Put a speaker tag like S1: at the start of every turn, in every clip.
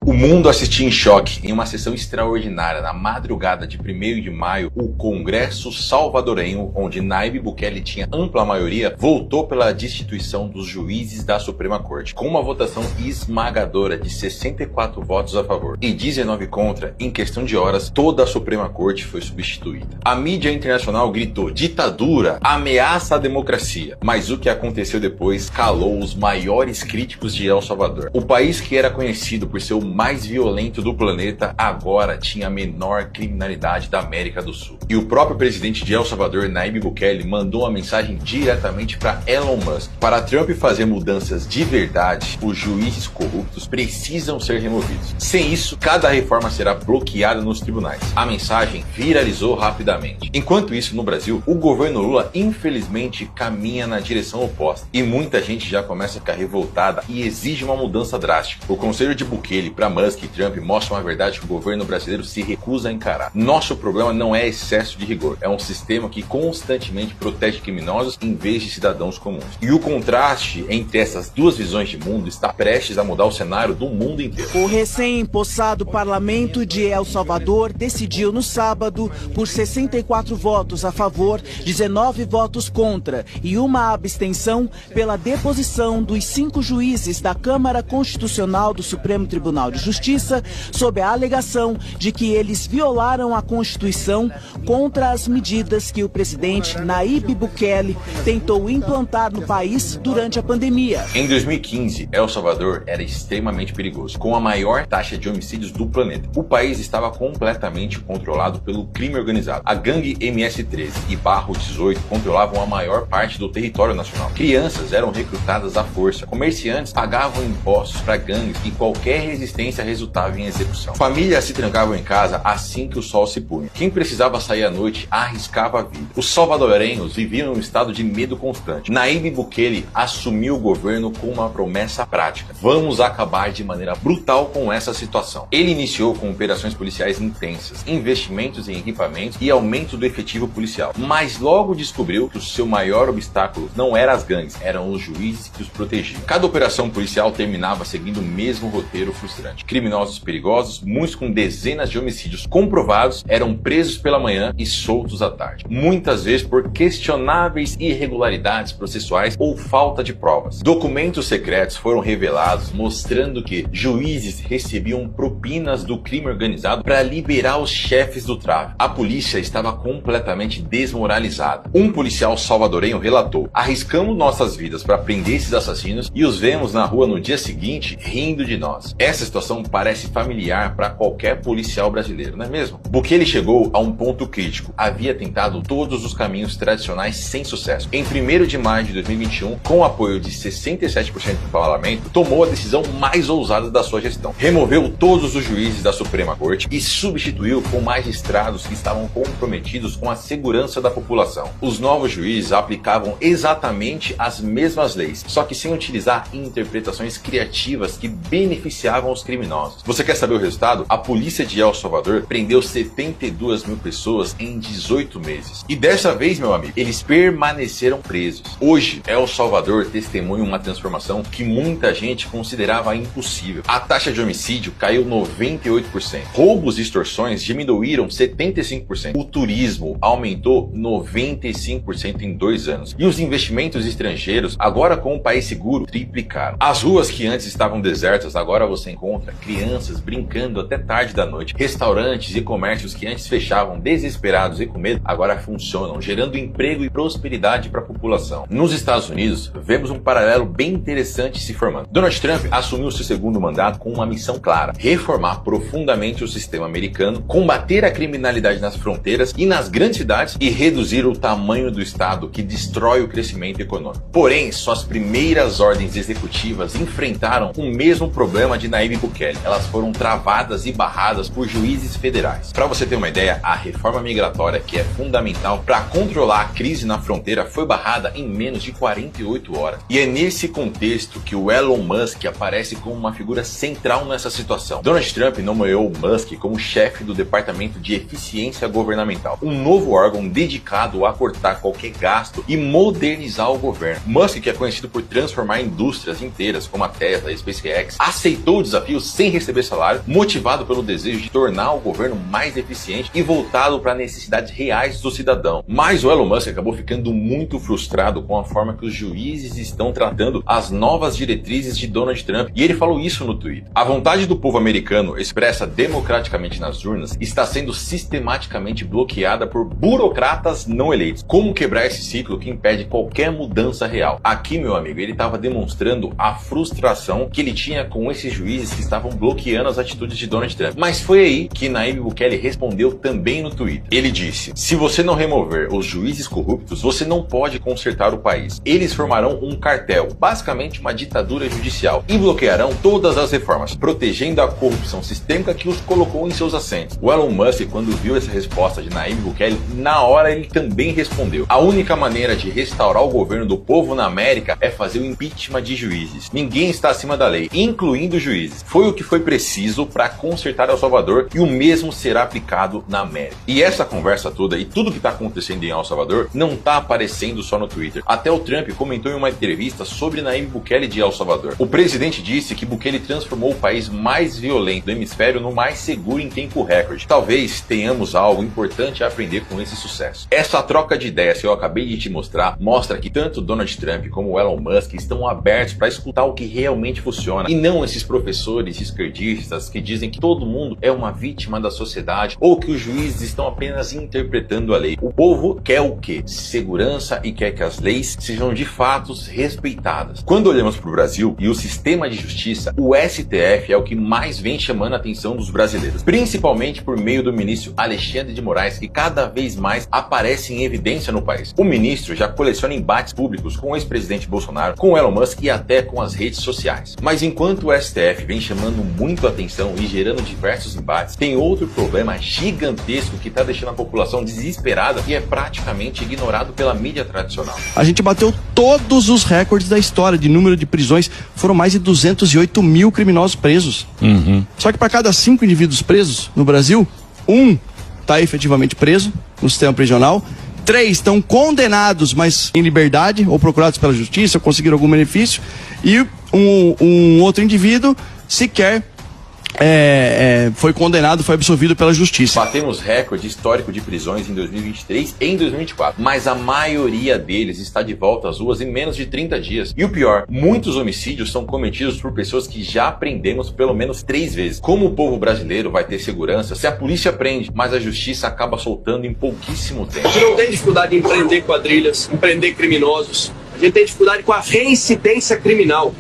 S1: O mundo assistia em choque em uma sessão extraordinária na madrugada de 1º de maio. O Congresso salvadorenho, onde Nayib Bukele tinha ampla maioria, votou pela destituição dos juízes da Suprema Corte, com uma votação esmagadora de 64 votos a favor e 19 contra. Em questão de horas, toda a Suprema Corte foi substituída. A mídia internacional gritou ditadura, ameaça à democracia, mas o que aconteceu depois calou os maiores críticos de El Salvador. O país que era conhecido por ser o mais violento do planeta agora tinha a menor criminalidade da América do Sul. E o próprio presidente de El Salvador, Nayib Bukele, mandou uma mensagem diretamente para Elon Musk. Para Trump fazer mudanças de verdade, os juízes corruptos precisam ser removidos. Sem isso, cada reforma será bloqueada nos tribunais. A mensagem viralizou rapidamente. Enquanto isso, no Brasil, o governo Lula infelizmente caminha na direção oposta. E muita gente já começa a ficar revoltada e exige uma mudança drástica. O conselho de Bukele para Musk e Trump mostra uma verdade que o governo brasileiro se recusa a encarar. Nosso problema não é excesso de rigor, é um sistema que constantemente protege criminosos em vez de cidadãos comuns. E o contraste entre essas duas visões de mundo está prestes a mudar o cenário do mundo inteiro.
S2: O recém-impossado parlamento de El Salvador decidiu no sábado por 64 votos a favor, 19 votos contra e uma abstenção pela deposição dos 5 juízes da Câmara Constitucional do Supremo Tribunal de Justiça sob a alegação de que eles violaram a Constituição contra as medidas que o presidente Nayib Bukele tentou implantar no país durante a pandemia.
S1: Em 2015, El Salvador era extremamente perigoso, com a maior taxa de homicídios do planeta. O país estava completamente controlado pelo crime organizado. A gangue MS-13 e Barro 18 controlavam a maior parte do território nacional. Crianças eram recrutadas à força, comerciantes pagavam impostos para gangues e qualquer resistência resultava em execução. Famílias se trancavam em casa assim que o sol se punha. Quem precisava sair à noite arriscava a vida. Os salvadorenhos viviam em um estado de medo constante. Nayib Bukele assumiu o governo com uma promessa prática: vamos acabar de maneira brutal com essa situação. Ele iniciou com operações policiais intensas, investimentos em equipamentos e aumento do efetivo policial. Mas logo descobriu que o seu maior obstáculo não eram as gangues, eram os juízes que os protegiam. Cada operação policial terminava seguindo o mesmo roteiro frustrante. Criminosos perigosos, muitos com dezenas de homicídios comprovados, eram presos pela manhã e soltos à tarde. Muitas vezes por questionáveis irregularidades processuais ou falta de provas. Documentos secretos foram revelados mostrando que juízes recebiam propinas do crime organizado para liberar os chefes do tráfico. A polícia estava completamente desmoralizada. Um policial salvadorenho relatou: arriscamos nossas vidas para prender esses assassinos e os vemos na rua no dia seguinte rindo de nós. Essa situação parece familiar para qualquer policial brasileiro, não é mesmo? Bukele chegou a um ponto crítico. Havia tentado todos os caminhos tradicionais sem sucesso. Em 1º de maio de 2021, com o apoio de 67% do parlamento, tomou a decisão mais ousada da sua gestão. Removeu todos os juízes da Suprema Corte e substituiu com magistrados que estavam comprometidos com a segurança da população. Os novos juízes aplicavam exatamente as mesmas leis, só que sem utilizar interpretações criativas que beneficiavam os criminosos. Você quer saber o resultado? A polícia de El Salvador prendeu 72 mil pessoas em 18 meses. E dessa vez, meu amigo, eles permaneceram presos. Hoje, El Salvador testemunha uma transformação que muita gente considerava impossível. A taxa de homicídio caiu 98%. Roubos e extorsões diminuíram 75%. O turismo aumentou 95% em 2 anos. E os investimentos estrangeiros, agora com o país seguro, triplicaram. As ruas que antes estavam desertas, agora você encontra crianças brincando até tarde da noite. Restaurantes e comércios que antes fechavam desesperados e com medo, agora funcionam, gerando emprego e prosperidade para a população. Nos Estados Unidos, vemos um paralelo bem interessante se formando. Donald Trump assumiu seu segundo mandato com uma missão clara: reformar profundamente o sistema americano, combater a criminalidade nas fronteiras e nas grandes cidades e reduzir o tamanho do Estado que destrói o crescimento econômico. Porém, suas primeiras ordens executivas enfrentaram o mesmo problema de Nayib Bukele. Elas foram travadas e barradas por juízes federais. Para você ter uma ideia, a reforma migratória, que é fundamental para controlar a crise na fronteira, foi barrada em menos de 48 horas. E é nesse contexto que o Elon Musk aparece como uma figura central nessa situação. Donald Donald Trump nomeou Musk como chefe do Departamento de Eficiência Governamental, um novo órgão dedicado a cortar qualquer gasto e modernizar o governo. Musk, que é conhecido por transformar indústrias inteiras como a Tesla e a SpaceX, aceitou o desafio sem receber salário, motivado pelo desejo de tornar o governo mais eficiente e voltado para necessidades reais do cidadão. Mas o Elon Musk acabou ficando muito frustrado com a forma que os juízes estão tratando as novas diretrizes de Donald Trump, e ele falou isso no Twitter. A vontade do povo americano, expressa democraticamente nas urnas, está sendo sistematicamente bloqueada por burocratas não eleitos. Como quebrar esse ciclo que impede qualquer mudança real? Aqui, meu amigo, ele estava demonstrando a frustração que ele tinha com esses juízes que estavam bloqueando as atitudes de Donald Trump. Mas foi aí que Nayib Bukele respondeu também no Twitter. Ele disse: se você não remover os juízes corruptos, você não pode consertar o país. Eles formarão um cartel, basicamente uma ditadura judicial, e bloquearão todas as reformas, protegendo a corrupção sistêmica que os colocou em seus assentos. O Elon Musk, quando viu essa resposta de Nayib Bukele, na hora ele também respondeu: a única maneira de restaurar o governo do povo na América é fazer o impeachment de juízes. Ninguém está acima da lei, incluindo juízes. Foi o que foi preciso para consertar El Salvador, e o mesmo será aplicado na América. E essa conversa toda e tudo que está acontecendo em El Salvador não está aparecendo só no Twitter. Até o Trump comentou em uma entrevista sobre Nayib Bukele de El Salvador. O presidente disse que Bukele transformou o país mais violento do hemisfério no mais seguro em tempo recorde. Talvez tenhamos algo importante a aprender com esse sucesso. Essa troca de ideias que eu acabei de te mostrar mostra que tanto Donald Trump como o Elon Musk estão abertos para escutar o que realmente funciona, e não esses professores esquerdistas que dizem que todo mundo é uma vítima da sociedade ou que os juízes estão apenas interpretando a lei. O povo quer o quê? Segurança, e quer que as leis sejam de fato respeitadas. Quando olhamos para o Brasil e o sistema de justiça, o STF é o que mais vem chamando a atenção dos brasileiros, principalmente por meio do ministro Alexandre de Moraes, que cada vez mais aparece em evidência no país. O ministro já coleciona embates públicos com o ex-presidente Bolsonaro, com Elon Musk e até com as redes sociais. Mas enquanto o STF vem chamando muito a atenção e gerando diversos embates, tem outro problema gigantesco que está deixando a população desesperada e é praticamente ignorado pela mídia tradicional.
S3: A gente bateu todos os recordes da história de número de prisões. Foram mais de 208 mil criminosos presos. Só que para cada 5 indivíduos presos no Brasil, 1 está efetivamente preso no sistema prisional, 3 estão condenados, mas em liberdade, ou procurados pela justiça, ou conseguiram algum benefício, e um outro indivíduo sequer foi condenado, foi absolvido pela justiça.
S1: Batemos recorde histórico de prisões em 2023 e em 2024, mas a maioria deles está de volta às ruas em menos de 30 dias. E o pior, muitos homicídios são cometidos por pessoas que já prendemos pelo menos 3 vezes. Como o povo brasileiro vai ter segurança se a polícia prende, mas a justiça acaba soltando em pouquíssimo tempo?
S4: A gente não tem dificuldade em prender quadrilhas, em prender criminosos. A gente tem dificuldade com a reincidência criminal.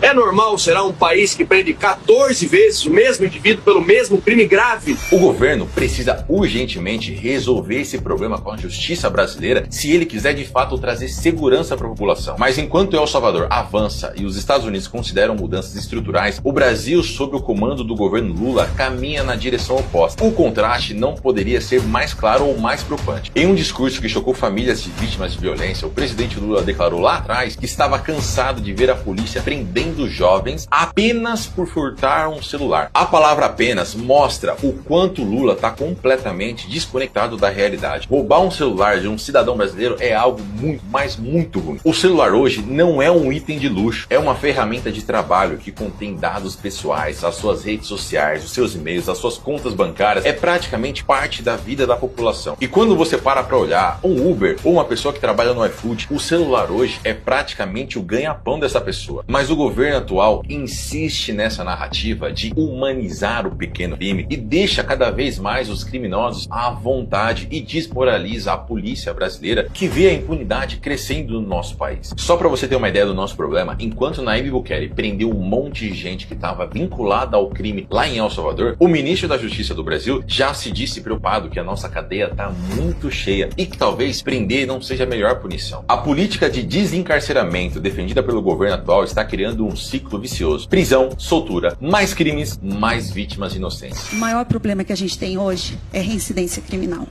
S4: É normal, será, um país que prende 14 vezes o mesmo indivíduo pelo mesmo crime grave?
S1: O governo precisa urgentemente resolver esse problema com a justiça brasileira se ele quiser de fato trazer segurança para a população. Mas enquanto El Salvador avança e os Estados Unidos consideram mudanças estruturais, o Brasil, sob o comando do governo Lula, caminha na direção oposta. O contraste não poderia ser mais claro ou mais preocupante. Em um discurso que chocou famílias de vítimas de violência, o presidente Lula declarou lá atrás que estava cansado de ver a polícia prendendo jovens apenas por furtar um celular. A palavra apenas mostra o quanto Lula está completamente desconectado da realidade. Roubar um celular de um cidadão brasileiro é algo muito, mas muito ruim. O celular hoje não é um item de luxo, é uma ferramenta de trabalho que contém dados pessoais, as suas redes sociais, os seus e-mails, as suas contas bancárias, é praticamente parte da vida da população. E quando você para olhar um Uber ou uma pessoa que trabalha no iFood, o celular hoje é praticamente o ganha-pão dessa pessoa. Mas o governo atual insiste nessa narrativa de humanizar o pequeno crime e deixa cada vez mais os criminosos à vontade e desmoraliza a polícia brasileira, que vê a impunidade crescendo no nosso país. Só para você ter uma ideia do nosso problema, enquanto Nayib Bukele prendeu um monte de gente que estava vinculada ao crime lá em El Salvador, o ministro da Justiça do Brasil já se disse preocupado que a nossa cadeia está muito cheia e que talvez prender não seja a melhor punição. A política de desencarceramento defendida pelo governo atual está criando um ciclo vicioso. Prisão, soltura, mais crimes, mais vítimas inocentes.
S5: O maior problema que a gente tem hoje é reincidência criminal.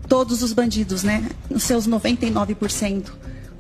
S5: Todos os bandidos, né, nos seus 99%,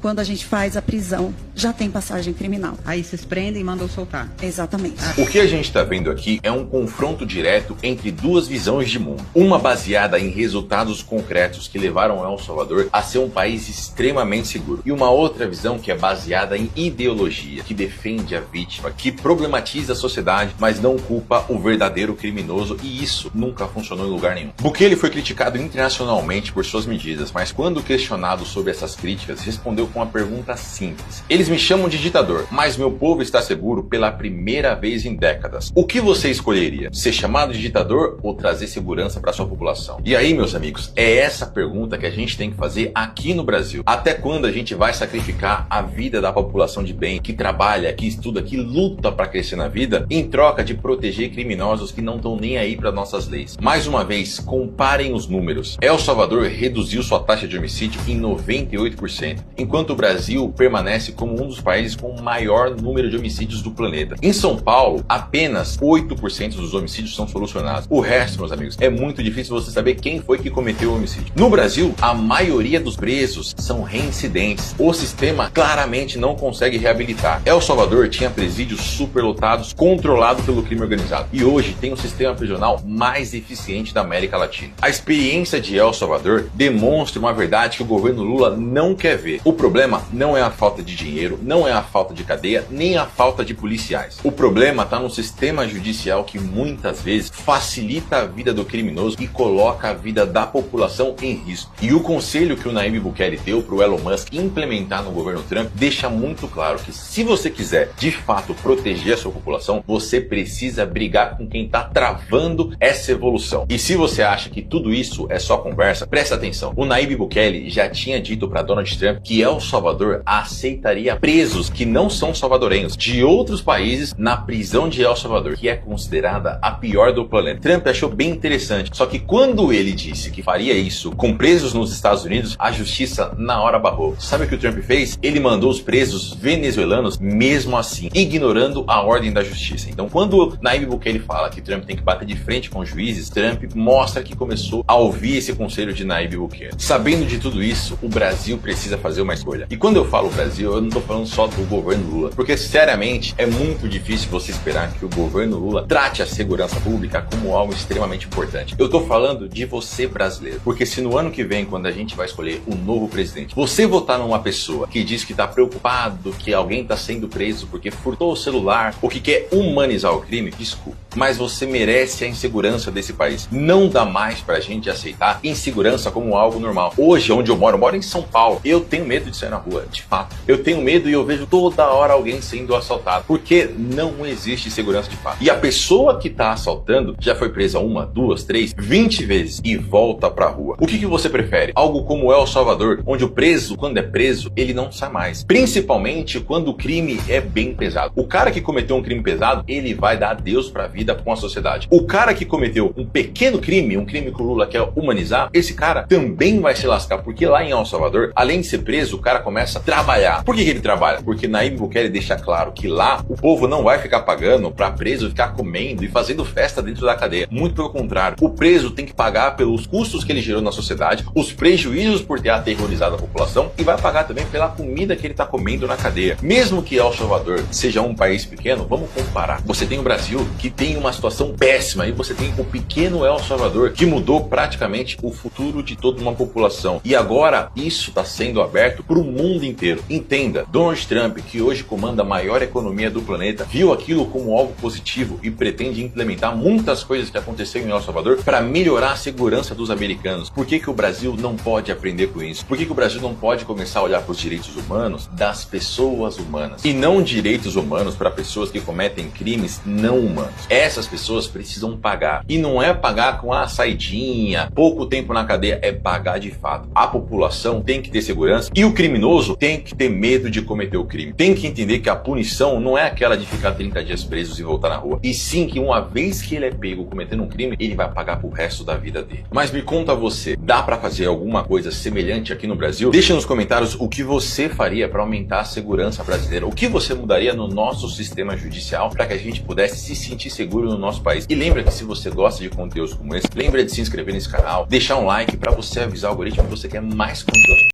S5: quando a gente faz a prisão, já tem passagem criminal.
S6: Aí vocês prendem e mandam soltar.
S5: Exatamente.
S1: O que a gente está vendo aqui é um confronto direto entre duas visões de mundo. Uma baseada em resultados concretos que levaram El Salvador a ser um país extremamente seguro. E uma outra visão que é baseada em ideologia, que defende a vítima, que problematiza a sociedade, mas não culpa o verdadeiro criminoso, e isso nunca funcionou em lugar nenhum. Bukele foi criticado internacionalmente por suas medidas, mas quando questionado sobre essas críticas, respondeu com uma pergunta simples. Eles me chamam de ditador, mas meu povo está seguro pela primeira vez em décadas. O que você escolheria? Ser chamado de ditador ou trazer segurança para sua população? E aí, meus amigos, é essa pergunta que a gente tem que fazer aqui no Brasil. Até quando a gente vai sacrificar a vida da população de bem, que trabalha, que estuda, que luta para crescer na vida, em troca de proteger criminosos que não estão nem aí para nossas leis? Mais uma vez, comparem os números. El Salvador reduziu sua taxa de homicídio em 98%, enquanto o Brasil permanece como um dos países com o maior número de homicídios do planeta. Em São Paulo, apenas 8% dos homicídios são solucionados. O resto, meus amigos, é muito difícil você saber quem foi que cometeu o homicídio. No Brasil, a maioria dos presos são reincidentes. O sistema claramente não consegue reabilitar. El Salvador tinha presídios superlotados, controlado pelo crime organizado. E hoje tem o sistema prisional mais eficiente da América Latina. A experiência de El Salvador demonstra uma verdade que o governo Lula não quer ver. O problema não é a falta de dinheiro, não é a falta de cadeia, nem a falta de policiais. O problema está no sistema judicial que muitas vezes facilita a vida do criminoso e coloca a vida da população em risco. E o conselho que o Nayib Bukele deu para o Elon Musk implementar no governo Trump deixa muito claro que se você quiser de fato proteger a sua população, você precisa brigar com quem está travando essa evolução. E se você acha que tudo isso é só conversa, presta atenção. O Nayib Bukele já tinha dito para Donald Trump que El Salvador aceitaria presos que não são salvadorenhos de outros países na prisão de El Salvador, que é considerada a pior do planeta. Trump achou bem interessante, só que quando ele disse que faria isso com presos nos Estados Unidos, a justiça na hora barrou. Sabe o que o Trump fez? Ele mandou os presos venezuelanos mesmo assim, ignorando a ordem da justiça. Então, quando Nayib Bukele fala que Trump tem que bater de frente com os juízes, Trump mostra que começou a ouvir esse conselho de Nayib Bukele. Sabendo de tudo isso, o Brasil precisa fazer uma escolha. E quando eu falo Brasil, eu não estou falando só do governo Lula, porque sinceramente é muito difícil você esperar que o governo Lula trate a segurança pública como algo extremamente importante. Eu estou falando de você, brasileiro, porque se no ano que vem, quando a gente vai escolher um novo presidente, você votar numa pessoa que diz que está preocupado que alguém está sendo preso porque furtou o celular ou que quer humanizar o crime, desculpa, mas você merece a insegurança desse país. Não dá mais pra gente aceitar insegurança como algo normal. Hoje, onde eu moro em São Paulo, eu tenho medo de sair na rua, de fato. Eu tenho medo e eu vejo toda hora alguém sendo assaltado, porque não existe segurança de fato. E a pessoa que tá assaltando já foi presa 1, 2, 3, 20 vezes e volta pra rua. O que você prefere? Algo como El Salvador, onde o preso, quando é preso, ele não sai mais. Principalmente quando o crime é bem pesado. O cara que cometeu um crime pesado, ele vai dar adeus pra vida com a sociedade. O cara que cometeu um pequeno crime, um crime que o Lula quer humanizar, esse cara também vai se lascar, porque lá em El Salvador, além de ser preso, o cara começa a trabalhar. Por que ele trabalha? Porque Nayib Bukele deixa claro que lá o povo não vai ficar pagando pra preso ficar comendo e fazendo festa dentro da cadeia. Muito pelo contrário, o preso tem que pagar pelos custos que ele gerou na sociedade, os prejuízos por ter aterrorizado a população e vai pagar também pela comida que ele tá comendo na cadeia. Mesmo que El Salvador seja um país pequeno, vamos comparar. Você tem o Brasil, que tem uma situação péssima, e você tem o pequeno El Salvador, que mudou praticamente o futuro de toda uma população. E agora isso está sendo aberto para o mundo inteiro. Entenda, Donald Trump, que hoje comanda a maior economia do planeta, viu aquilo como algo positivo e pretende implementar muitas coisas que aconteceram em El Salvador para melhorar a segurança dos americanos. Por que o Brasil não pode aprender com isso? Por que o Brasil não pode começar a olhar para os direitos humanos das pessoas humanas e não direitos humanos para pessoas que cometem crimes não humanos? Essas pessoas precisam pagar. E não é pagar com a saidinha, pouco tempo na cadeia, é pagar de fato. A população tem que ter segurança e o criminoso tem que ter medo de cometer o crime. Tem que entender que a punição não é aquela de ficar 30 dias presos e voltar na rua. E sim que uma vez que ele é pego cometendo um crime, ele vai pagar pro resto da vida dele. Mas me conta você, dá pra fazer alguma coisa semelhante aqui no Brasil? Deixa nos comentários o que você faria para aumentar a segurança brasileira. O que você mudaria no nosso sistema judicial para que a gente pudesse se sentir seguro no nosso país. E lembra que se você gosta de conteúdos como esse, lembra de se inscrever nesse canal, deixar um like para você avisar o algoritmo que você quer mais conteúdo.